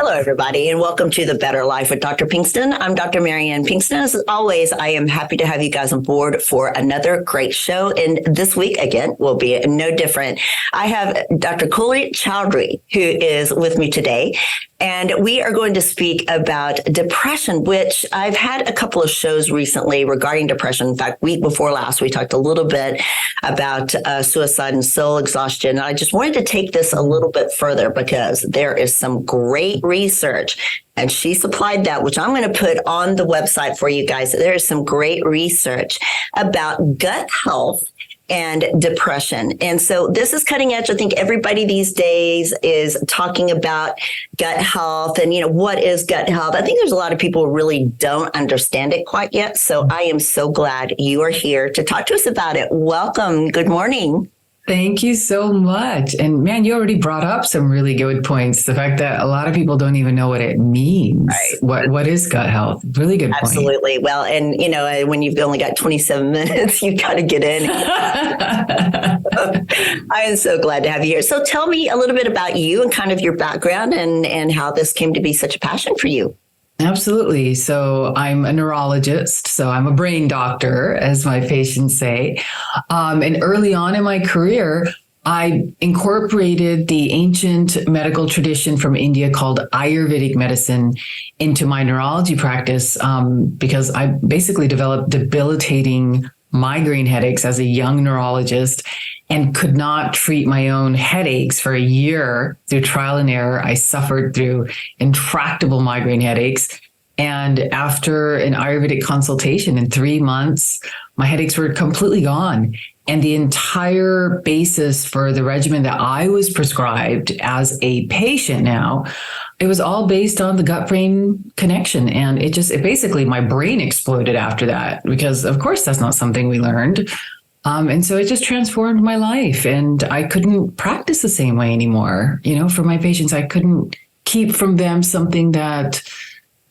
Hello, everybody, and welcome to The Better Life with Dr. Pinkston. I'm Dr. Mariane Pinkston. As always, I am happy to have you guys on board for another great show. And this week, again, will be no different. I have Dr. Kulreet Chaudhary, who is with me today. And we are going to speak about depression, which I've had a couple of shows recently regarding depression. In fact, week before last, we talked a little bit about suicide and soul exhaustion. I just wanted to take this a little bit further because there is some great research, and she supplied that, which I'm going to put on the website for you guys. There is some great research about gut health and depression. And so this is cutting edge. I think everybody these days is talking about gut health and, what is gut health? I think there's a lot of people who really don't understand it quite yet. So I am so glad you are here to talk to us about it. Welcome. Good morning. Thank you so much. And man, you already brought up some really good points. The fact that a lot of people don't even know what it means. Right. What is gut health? Really good point. Absolutely. Well, and when you've only got 27 minutes, you've got to get in. I am so glad to have you here. So tell me a little bit about you and kind of your background and how this came to be such a passion for you. Absolutely. So I'm a neurologist. So I'm a brain doctor, as my patients say. And early on in my career, I incorporated the ancient medical tradition from India called Ayurvedic Medicine into my neurology practice because I basically developed debilitating migraine headaches as a young neurologist and could not treat my own headaches for a year. Through trial and error, I suffered through intractable migraine headaches. And after an Ayurvedic consultation in 3 months, my headaches were completely gone. And the entire basis for the regimen that I was prescribed as a patient now, it was all based on the gut-brain connection. And it basically, my brain exploded after that because, of course, that's not something we learned. And so it just transformed my life, and I couldn't practice the same way anymore. For my patients, I couldn't keep from them something that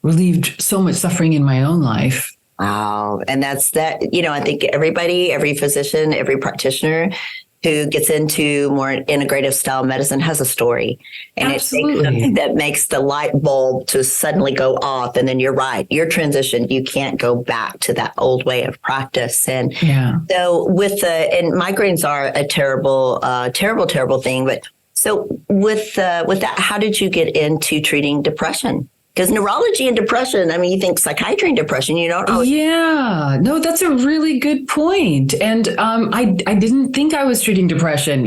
relieved so much suffering in my own life. Wow. And that's that, I think every physician, every practitioner who gets into more integrative style medicine has a story. And Absolutely. It takes something that makes the light bulb to suddenly go off. And then you're right, you're transitioned. You can't go back to that old way of practice. And so and migraines are a terrible, terrible thing. But so with that, how did you get into treating depression? Because neurology and depression, you think psychiatry and depression, Yeah, no, that's a really good point. And I didn't think I was treating depression.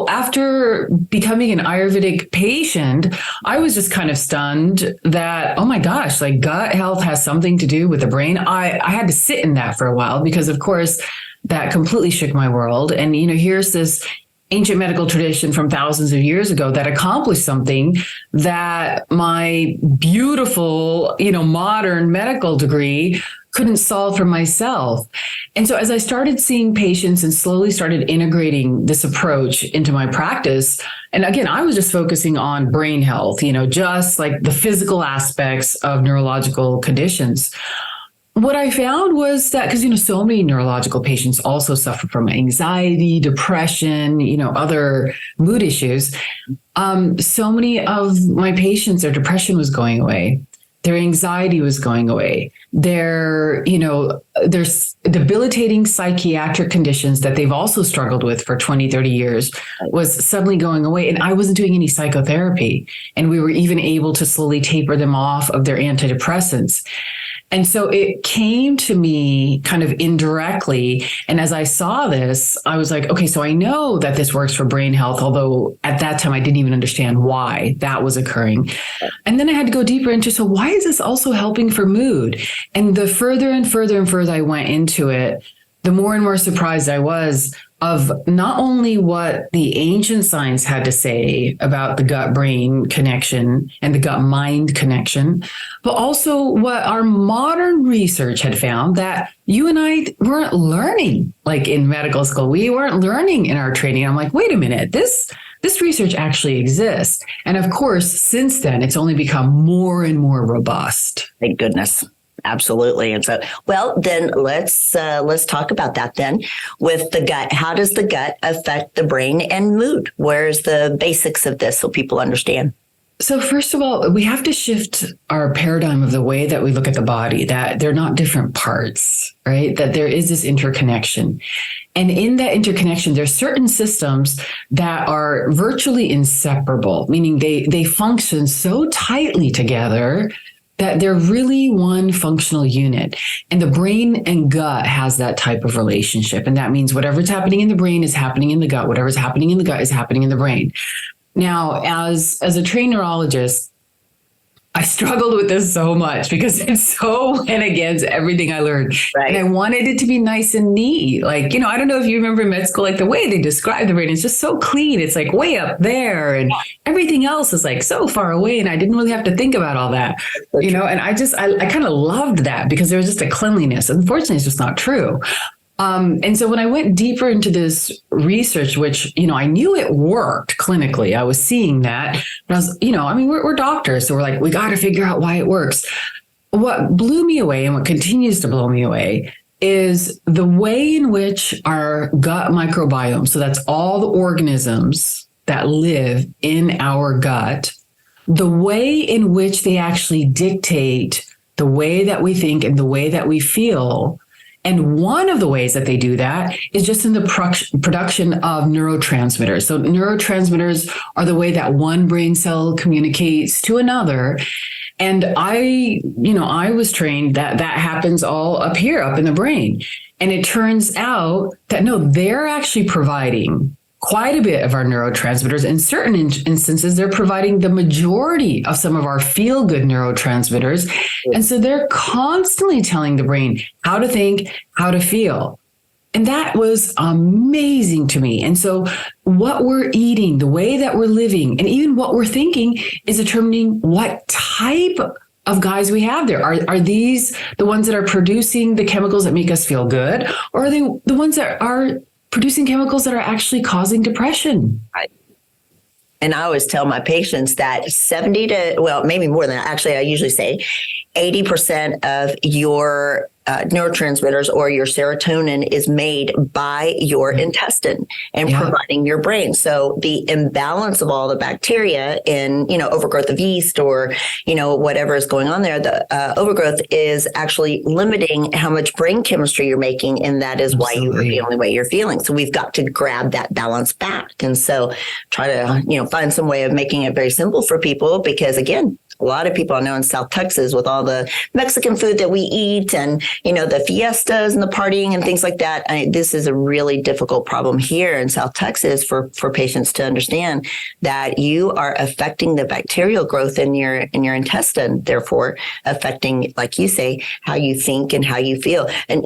After becoming an Ayurvedic patient, I was just kind of stunned that, oh my gosh, gut health has something to do with the brain. I had to sit in that for a while because, of course, that completely shook my world. And, here's this ancient medical tradition from thousands of years ago that accomplished something that my beautiful, modern medical degree couldn't solve for myself. And so as I started seeing patients and slowly started integrating this approach into my practice, and again, I was just focusing on brain health, just like the physical aspects of neurological conditions. What I found was that, because, so many neurological patients also suffer from anxiety, depression, other mood issues. So many of my patients, their depression was going away. Their anxiety was going away. There's debilitating psychiatric conditions that they've also struggled with for 20, 30 years was suddenly going away. And I wasn't doing any psychotherapy. And we were even able to slowly taper them off of their antidepressants. And so it came to me kind of indirectly. And as I saw this, I was like, okay, so I know that this works for brain health, although at that time I didn't even understand why that was occurring. And then I had to go deeper into, so why is this also helping for mood? And the further and further and further I went into it, the more and more surprised I was of not only what the ancient science had to say about the gut-brain connection and the gut-mind connection, but also what our modern research had found that you and I weren't learning, like in medical school. We weren't learning in our training. I'm like, wait a minute, this research actually exists. And of course, since then, it's only become more and more robust. Thank goodness. Absolutely. And so, well, then let's talk about that then with the gut. How does the gut affect the brain and mood? Where's the basics of this so people understand? So first of all, we have to shift our paradigm of the way that we look at the body, that they're not different parts, right? That there is this interconnection. And in that interconnection, there's certain systems that are virtually inseparable, meaning they function so tightly together that they're really one functional unit. And the brain and gut has that type of relationship. And that means whatever's happening in the brain is happening in the gut. Whatever's happening in the gut is happening in the brain. Now, as a trained neurologist, I struggled with this so much because it so went against everything I learned. Right. And I wanted it to be nice and neat. Like, I don't know if you remember in med school, like the way they describe the brain is just so clean. It's like way up there and everything else is like so far away. And I didn't really have to think about all that, and I kind of loved that because there was just a cleanliness. Unfortunately, it's just not true. And so when I went deeper into this research, which, I knew it worked clinically, I was seeing that, but I was, we're doctors. So we're like, we got to figure out why it works. What blew me away and what continues to blow me away is the way in which our gut microbiome, so that's all the organisms that live in our gut, the way in which they actually dictate the way that we think and the way that we feel. And one of the ways that they do that is just in the production of neurotransmitters. So neurotransmitters are the way that one brain cell communicates to another. And I was trained that happens all up here, up in the brain. And it turns out that no, they're actually providing quite a bit of our neurotransmitters. In certain instances, they're providing the majority of some of our feel-good neurotransmitters. And so they're constantly telling the brain how to think, how to feel. And that was amazing to me. And so what we're eating, the way that we're living, and even what we're thinking is determining what type of guys we have there. Are these the ones that are producing the chemicals that make us feel good? Or are they the ones that are producing chemicals that are actually causing depression? Right. And I always tell my patients that maybe more than that. Actually, I usually say 80% of your neurotransmitters or your serotonin is made by your intestine and providing your brain. So the imbalance of all the bacteria in, overgrowth of yeast or, whatever is going on there, the overgrowth is actually limiting how much brain chemistry you're making. And that is why you are feeling the way you're feeling. So we've got to grab that balance back. And so try to, find some way of making it very simple for people because, again, a lot of people I know in South Texas with all the Mexican food that we eat and, the fiestas and the partying and things like that. This is a really difficult problem here in South Texas for patients to understand that you are affecting the bacterial growth in your intestine, therefore affecting, like you say, how you think and how you feel. And,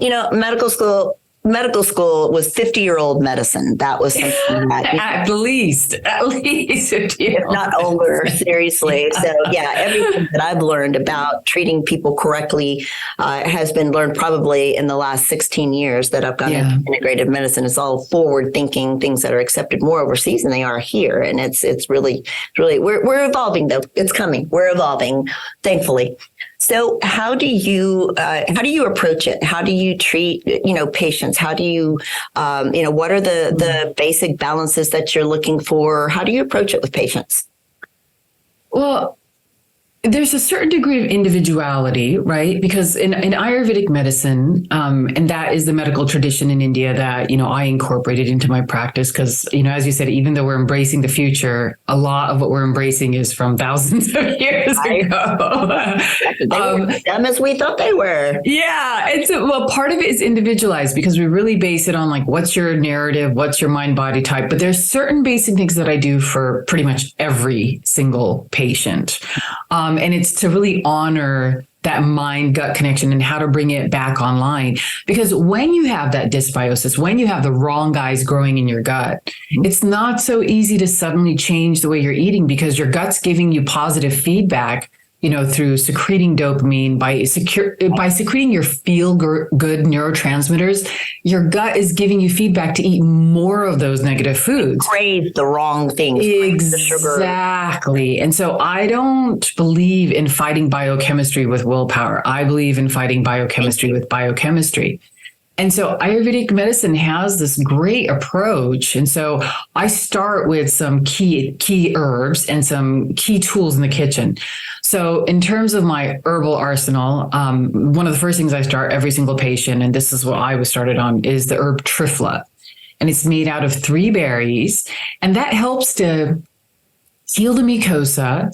medical school was 50-year-old medicine. That was something that at least 50, if not older, seriously. So everything that I've learned about treating people correctly has been learned probably in the last 16 years that I've gone into integrative medicine. It's all forward thinking, things that are accepted more overseas than they are here. And it's really, we're evolving though. It's coming. We're evolving, thankfully. So how do you approach it? How do you treat, patients? How do you, what are the basic balances that you're looking for? How do you approach it with patients? Well, there's a certain degree of individuality, right? Because in Ayurvedic medicine, and that is the medical tradition in India that, I incorporated into my practice because, as you said, even though we're embracing the future, a lot of what we're embracing is from thousands of years ago. They were dumb as we thought they were. Yeah. And so, part of it is individualized because we really base it on like, what's your narrative? What's your mind body type? But there's certain basic things that I do for pretty much every single patient. And it's to really honor that mind-gut connection and how to bring it back online. Because when you have that dysbiosis, when you have the wrong guys growing in your gut, it's not so easy to suddenly change the way you're eating because your gut's giving you positive feedback, through secreting dopamine, by secreting your feel-good neurotransmitters. Your gut is giving you feedback to eat more of those negative foods. Crave the wrong things. Exactly. And so I don't believe in fighting biochemistry with willpower. I believe in fighting biochemistry with biochemistry. And so Ayurvedic medicine has this great approach. And so I start with some key herbs and some key tools in the kitchen. So in terms of my herbal arsenal, one of the first things I start every single patient, and this is what I was started on, is the herb trifla. And it's made out of 3 berries. And that helps to heal the mucosa,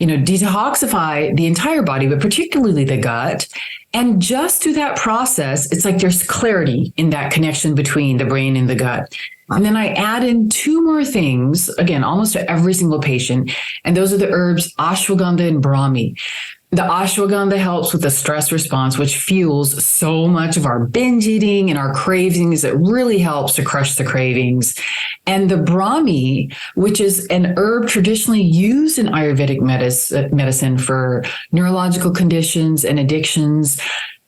detoxify the entire body, but particularly the gut. And just through that process, it's like there's clarity in that connection between the brain and the gut. And then I add in 2 more things, again, almost to every single patient. And those are the herbs ashwagandha and brahmi. The ashwagandha helps with the stress response, which fuels so much of our binge eating and our cravings. It really helps to crush the cravings. And the brahmi, which is an herb traditionally used in Ayurvedic medicine for neurological conditions and addictions,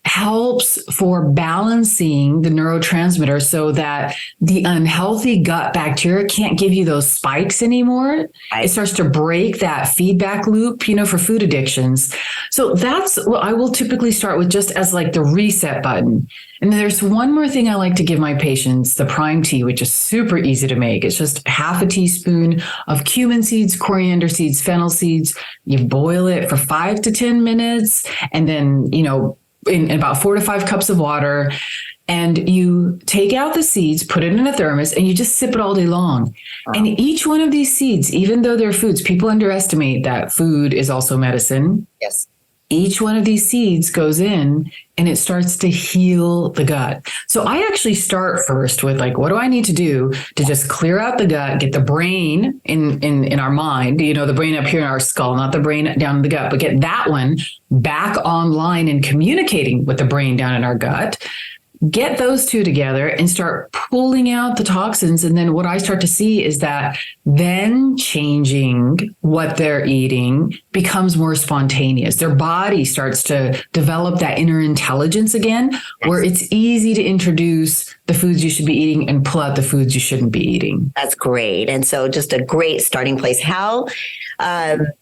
helps for balancing the neurotransmitter so that the unhealthy gut bacteria can't give you those spikes anymore. Right. It starts to break that feedback loop, for food addictions. So that's what I will typically start with, just as like the reset button. And then there's one more thing I like to give my patients, the prime tea, which is super easy to make. It's just half a teaspoon of cumin seeds, coriander seeds, fennel seeds. You boil it for 5 to 10 minutes, and then, in about 4 to 5 cups of water, and you take out the seeds, put it in a thermos, and you just sip it all day long. Wow. And each one of these seeds, even though they're foods, people underestimate that food is also medicine. Yes. Each one of these seeds goes in and it starts to heal the gut. So I actually start first with what do I need to do to just clear out the gut, get the brain in our mind, the brain up here in our skull, not the brain down in the gut, but get that one back online and communicating with the brain down in our gut. Get those 2 together and start pulling out the toxins. And then what I start to see is that then changing what they're eating becomes more spontaneous. Their body starts to develop that inner intelligence again, where it's easy to introduce the foods you should be eating and pull out the foods you shouldn't be eating. That's great. And so just a great starting place. How,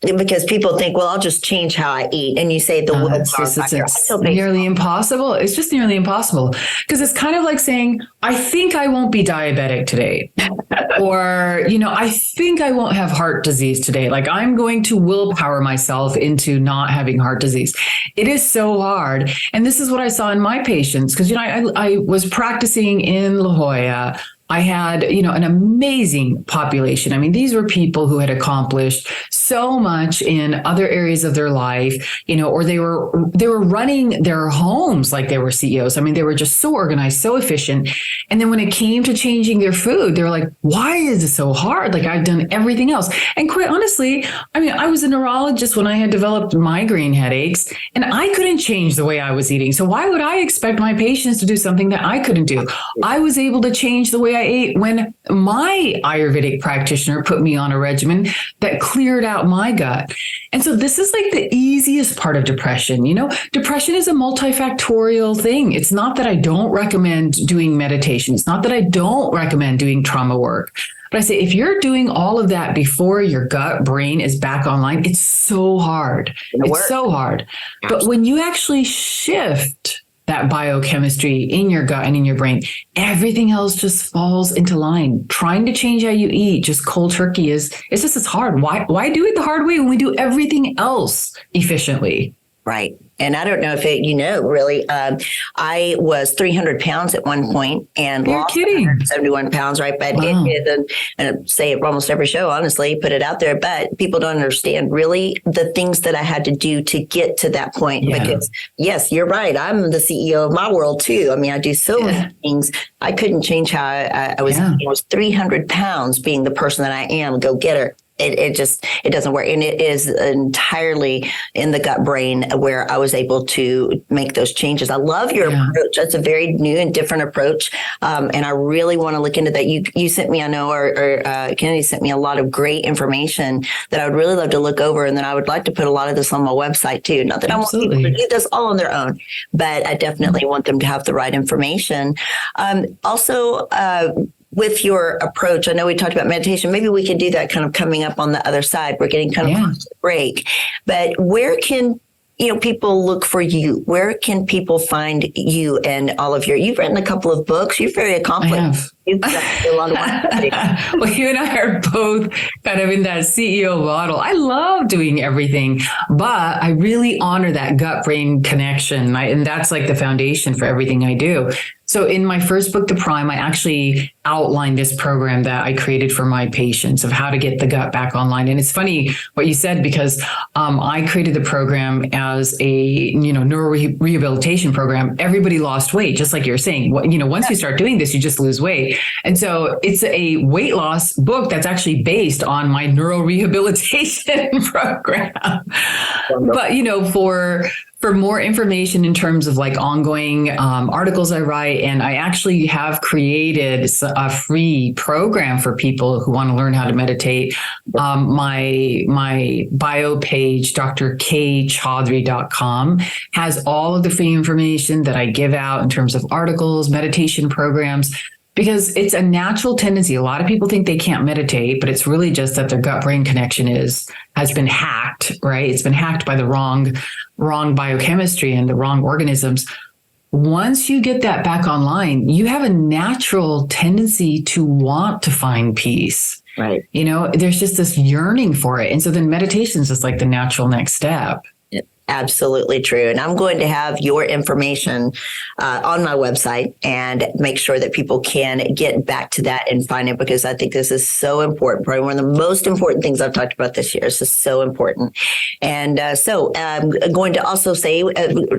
because people think, well, I'll just change how I eat. And you say the it's nearly impossible. It's just nearly impossible, because it's kind of like saying, I think I won't be diabetic today. Or, I think I won't have heart disease today. Like, I'm going to willpower myself into not having heart disease. It is so hard. And this is what I saw in my patients, because, I was practicing in La Jolla. I had, an amazing population. I mean, these were people who had accomplished so much in other areas of their life, or they were running their homes like they were CEOs. I mean, they were just so organized, so efficient. And then when it came to changing their food, they were like, why is it so hard? Like, I've done everything else. And quite honestly, I was a neurologist when I had developed migraine headaches, and I couldn't change the way I was eating. So why would I expect my patients to do something that I couldn't do? I was able to change the way I ate when my Ayurvedic practitioner put me on a regimen that cleared out my gut. And so this is like the easiest part of depression. Depression is a multifactorial thing. It's not that I don't recommend doing meditation. It's not that I don't recommend doing trauma work. But I say, if you're doing all of that before your gut brain is back online, it's so hard. It's so hard. But when you actually shift that biochemistry in your gut and in your brain, everything else just falls into line. Trying to change how you eat, just cold turkey, it's hard. Why do it the hard way when we do everything else efficiently? Right. And I don't know if really, I was 300 pounds at one point and You're lost kidding. 171 pounds, right? But Wow. and I say it almost every show, honestly, put it out there, but people don't understand really the things that I had to do to get to that point. Yeah. Because yes, you're right. I'm the CEO of my world too. I mean, I do so many things. I couldn't change how I was. I was 300 pounds being the person that I am, go getter. It doesn't work. And it is entirely in the gut brain where I was able to make those changes. I love your approach. That's a very new and different approach. And I really want to look into that. You sent me, I know, or Kennedy sent me a lot of great information that I would really love to look over. And then I would like to put a lot of this on my website too. Not that I want people to do this all on their own, but I definitely want them to have the right information. Also, with your approach, I know we talked about meditation. Maybe we could do that kind of coming up on the other side. We're getting kind of close to the break. But where can people look for you? Where can people find you and all of you've written a couple of books. You're very accomplished. I have. You've got a lot of work. Well, you and I are both kind of in that CEO model. I love doing everything, but I really honor that gut-brain connection. And that's like the foundation for everything I do. So in my first book, The Prime, I actually outlined this program that I created for my patients of how to get the gut back online. And it's funny what you said, because I created the program as a neuro rehabilitation program. Everybody lost weight, just like you're saying. Once you start doing this, you just lose weight. And so it's a weight loss book that's actually based on my neuro rehabilitation program. But for more information in terms of like ongoing articles I write, and I actually have created a free program for people who want to learn how to meditate. My bio page, drkchaudhary.com, has all of the free information that I give out in terms of articles, meditation programs, because it's a natural tendency. A lot of people think they can't meditate, but it's really just that their gut-brain connection has been hacked, right? It's been hacked by the wrong biochemistry and the wrong organisms. Once you get that back online, you have a natural tendency to want to find peace. Right. There's just this yearning for it. And so then meditation is just like the natural next step. Absolutely true. And I'm going to have your information on my website and make sure that people can get back to that and find it, because I think this is so important. Probably one of the most important things I've talked about this year. It's just so important. And so I'm going to also say,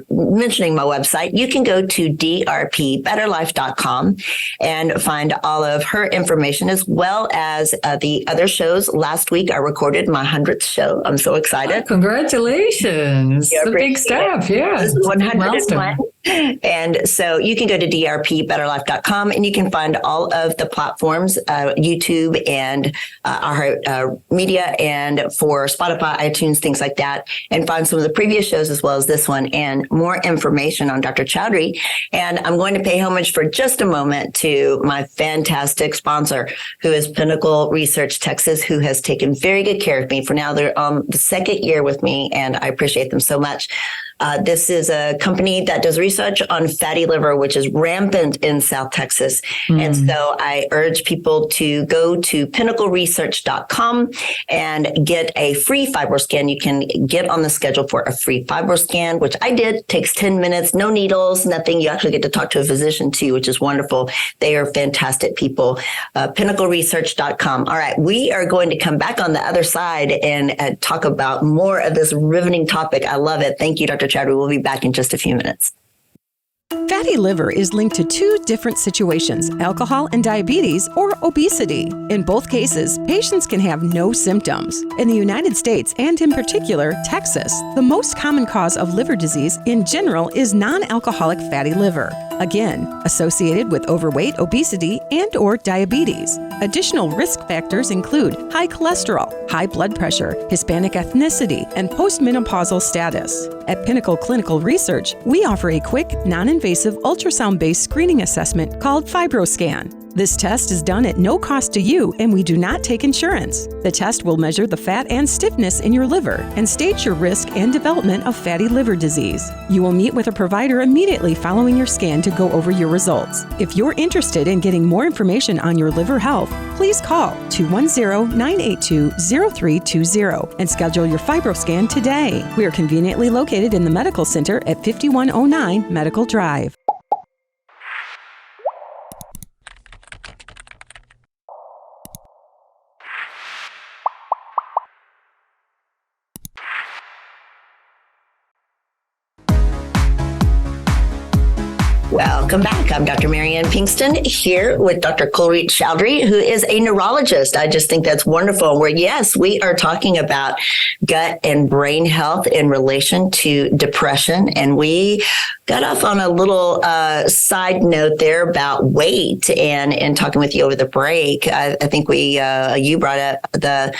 mentioning my website, you can go to drpbetterlife.com and find all of her information, as well as the other shows. Last week, I recorded my 100th show. I'm so excited. Oh, congratulations. It's a big step. Yeah. This is 101. And so you can go to drpbetterlife.com and you can find all of the platforms, YouTube and our media, and for Spotify, iTunes, things like that, and find some of the previous shows as well as this one, and more information on Dr. Chaudhary. And I'm going to pay homage for just a moment to my fantastic sponsor, who is Pinnacle Research Texas, who has taken very good care of me for now. They're on the second year with me, and I appreciate them so much. This is a company that does research on fatty liver, which is rampant in South Texas. And so I urge people to go to pinnacleresearch.com and get a free fibro scan. You can get on the schedule for a free fibro scan, which I did. It takes 10 minutes, no needles, nothing. You actually get to talk to a physician too, which is wonderful. They are fantastic people. Pinnacleresearch.com. All right. We are going to come back on the other side and talk about more of this riveting topic. I love it. Thank you, Dr. Chaudhary. We'll be back in just a few minutes. Fatty liver is linked to two different situations, alcohol and diabetes, or obesity. In both cases, patients can have no symptoms. In the United States, and in particular, Texas, the most common cause of liver disease in general is non-alcoholic fatty liver. Again, associated with overweight, obesity, and/or diabetes. Additional risk factors include high cholesterol, high blood pressure, Hispanic ethnicity, and postmenopausal status. At Pinnacle Clinical Research, we offer a quick, non-invasive ultrasound-based screening assessment called FibroScan. This test is done at no cost to you, and we do not take insurance. The test will measure the fat and stiffness in your liver and stage your risk and development of fatty liver disease. You will meet with a provider immediately following your scan to go over your results. If you're interested in getting more information on your liver health, please call 210-982-0320 and schedule your FibroScan today. We are conveniently located in the Medical Center at 5109 Medical Drive. Welcome back. I'm Dr. Mariane Pinkston here with Dr. Kulreet Chaudhary, who is a neurologist. I just think that's wonderful. We are talking about gut and brain health in relation to depression. And we got off on a little side note there about weight and talking with you over the break. I think you brought up the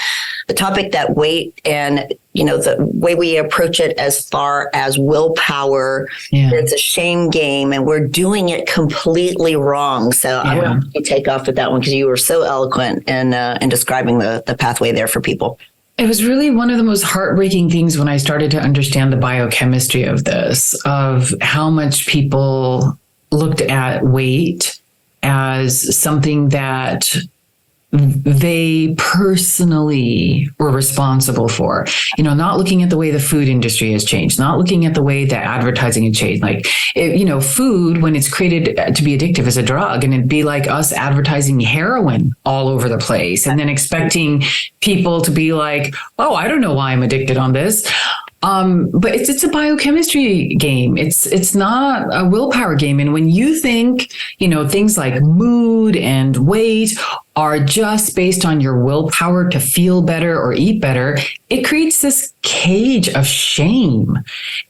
topic that weight and the way we approach it as far as willpower, it's a shame game and we're doing it completely wrong. So I'm going to take off with that one because you were so eloquent in describing the pathway there for people. It was really one of the most heartbreaking things when I started to understand the biochemistry of this, of how much people looked at weight as something that they personally were responsible for, not looking at the way the food industry has changed, not looking at the way that advertising has changed. Like, food, when it's created to be addictive, is a drug, and it'd be like us advertising heroin all over the place and then expecting people to be like, oh, I don't know why I'm addicted on this. But it's a biochemistry game. It's not a willpower game. And when you think, things like mood and weight are just based on your willpower to feel better or eat better, it creates this cage of shame.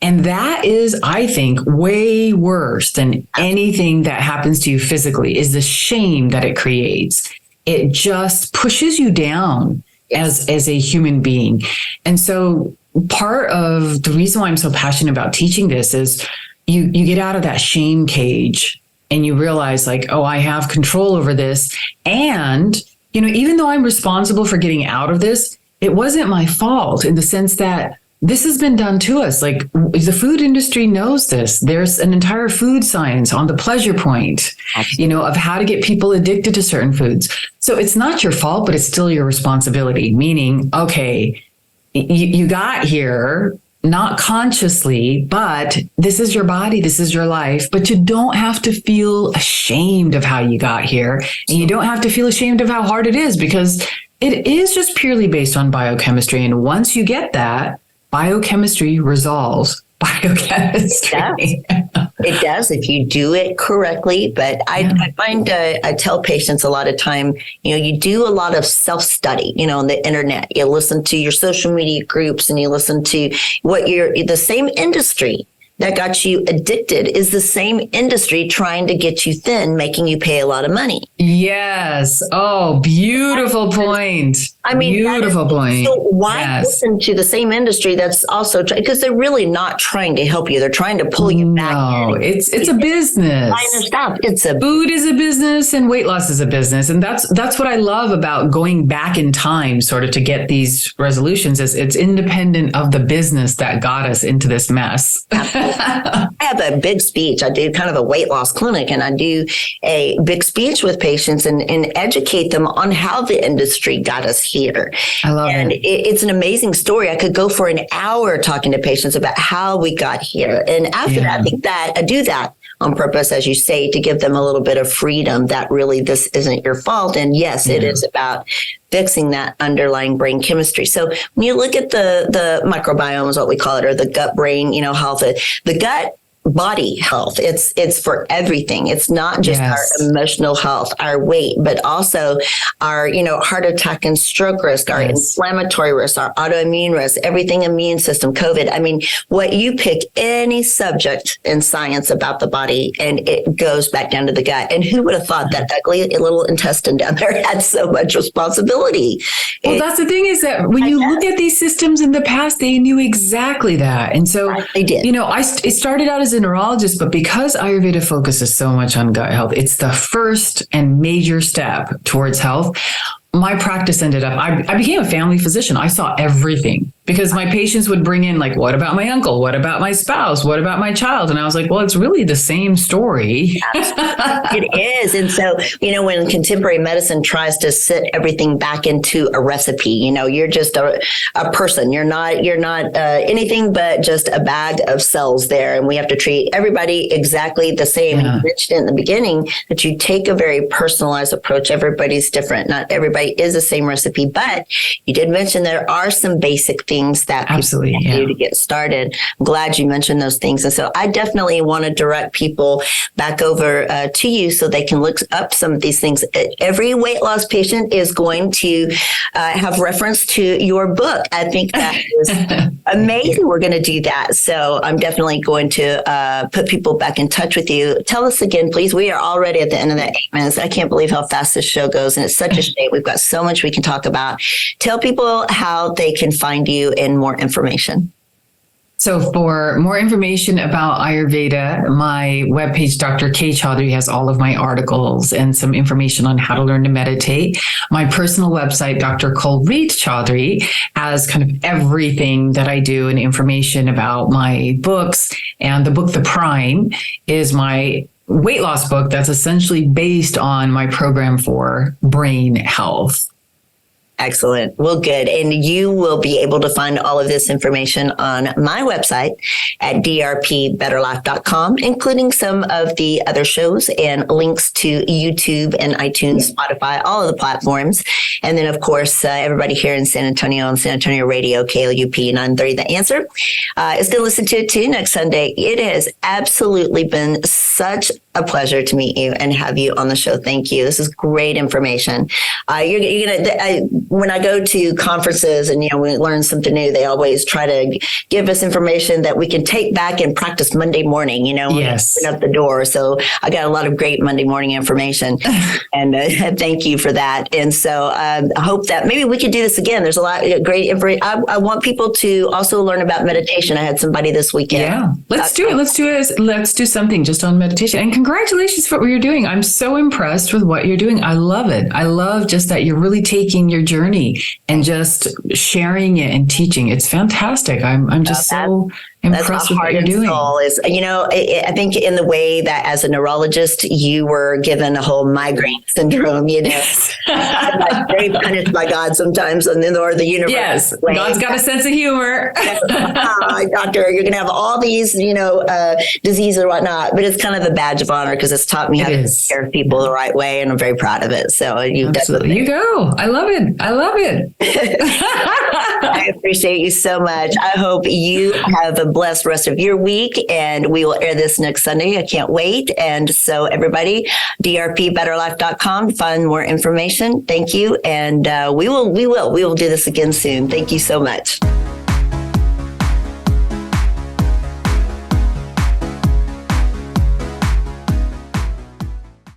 And that is, I think, way worse than anything that happens to you physically, is the shame that it creates. It just pushes you down as a human being. And so part of the reason why I'm so passionate about teaching this is you get out of that shame cage and you realize, like, oh, I have control over this. And, even though I'm responsible for getting out of this, it wasn't my fault, in the sense that this has been done to us. Like, the food industry knows this. There's an entire food science on the pleasure point, of how to get people addicted to certain foods. So it's not your fault, but it's still your responsibility. Meaning, okay, you got here not consciously, but this is your body, this is your life, but you don't have to feel ashamed of how you got here. And you don't have to feel ashamed of how hard it is, because it is just purely based on biochemistry. And once you get that, biochemistry resolves biochemistry. It does if you do it correctly. But I find I tell patients a lot of time, you do a lot of self-study, on the internet. You listen to your social media groups and you listen to the same industry that got you addicted is the same industry trying to get you thin, making you pay a lot of money. Yes. Oh, beautiful point. Beautiful point. So why listen to the same industry that's also because they're really not trying to help you. They're trying to pull you back. No, it's a business. Stop. Food is a business and weight loss is a business. And that's what I love about going back in time, sort of, to get these resolutions, is it's independent of the business that got us into this mess. I have a big speech. I do kind of a weight loss clinic, and I do a big speech with patients and educate them on how the industry got us here. I love it. It's an amazing story. I could go for an hour talking to patients about how we got here. And after that, I think that I do that on purpose, as you say, to give them a little bit of freedom that really this isn't your fault. And yes, it is about fixing that underlying brain chemistry. So when you look at the microbiome, is what we call it, or the gut brain, health, the gut body health, it's for everything. It's not just our emotional health, our weight, but also our, heart attack and stroke risk, our inflammatory risk, our autoimmune risk, everything, immune system, COVID. I mean, what you pick any subject in science about the body, and it goes back down to the gut. And who would have thought that ugly little intestine down there had so much responsibility? Well, that's the thing, is that when you look at these systems in the past, they knew exactly that. And so, they did. It started out as a neurologist, but because Ayurveda focuses so much on gut health, it's the first and major step towards health. My practice ended up, I became a family physician. I saw everything, because my patients would bring in, like, what about my uncle? What about my spouse? What about my child? And I was like, well, it's really the same story. It is. And so, when contemporary medicine tries to sit everything back into a recipe, you're just a person. You're not anything but just a bag of cells there. And we have to treat everybody exactly the same. And you mentioned in the beginning that you take a very personalized approach. Everybody's different. Not everybody is the same recipe, but you did mention there are some basic things that people can do to get started. I'm glad you mentioned those things. And so I definitely want to direct people back over to you so they can look up some of these things. Every weight loss patient is going to have reference to your book. I think that is amazing. We're going to do that. So I'm definitely going to put people back in touch with you. Tell us again, please. We are already at the end of that 8 minutes. I can't believe how fast this show goes. And it's such a shame. We've got so much we can talk about. Tell people how they can find you and more information. So for more information about Ayurveda, my webpage, Dr. K. Chaudhary, has all of my articles and some information on how to learn to meditate. My personal website, Dr. Kulreet Chaudhary, has kind of everything that I do and information about my books. And the book, The Prime, is my weight loss book that's essentially based on my program for brain health. Excellent. Well, good. And you will be able to find all of this information on my website at drpbetterlife.com, including some of the other shows and links to YouTube and iTunes, Spotify, all of the platforms. And then, of course, everybody here in San Antonio on San Antonio Radio, KLUP 930, The Answer, is going to listen to it too next Sunday. It has absolutely been such a pleasure to meet you and have you on the show. Thank you. This is great information. You're gonna. When I go to conferences and, we learn something new, they always try to give us information that we can take back and practice Monday morning, Yes. Open up the door. So I got a lot of great Monday morning information and thank you for that. And so I hope that maybe we could do this again. There's a lot of great information. I want people to also learn about meditation. I had somebody this weekend. Yeah, let's do it. Let's do something just on meditation. And congratulations for what you're doing. I'm so impressed with what you're doing. I love it. I love just that you're really taking your journey and just sharing it and teaching. It's fantastic. I'm just so impressed with what you're doing. Is, I think in the way that as a neurologist, you were given a whole migraine syndrome, Yes. like very punished by God sometimes, or the universe. Yes. God's got a sense of humor. Doctor, you're going to have all these, diseases or whatnot, but it's kind of the badge of honor because it's taught me how to take care of people the right way. And I'm very proud of it. So you go. I love it. I appreciate you so much. I hope you have a blessed rest of your week, and we will air this next Sunday. I can't wait. And so everybody, drpbetterlife.com to find more information. Thank you. And we will do this again soon. Thank you so much.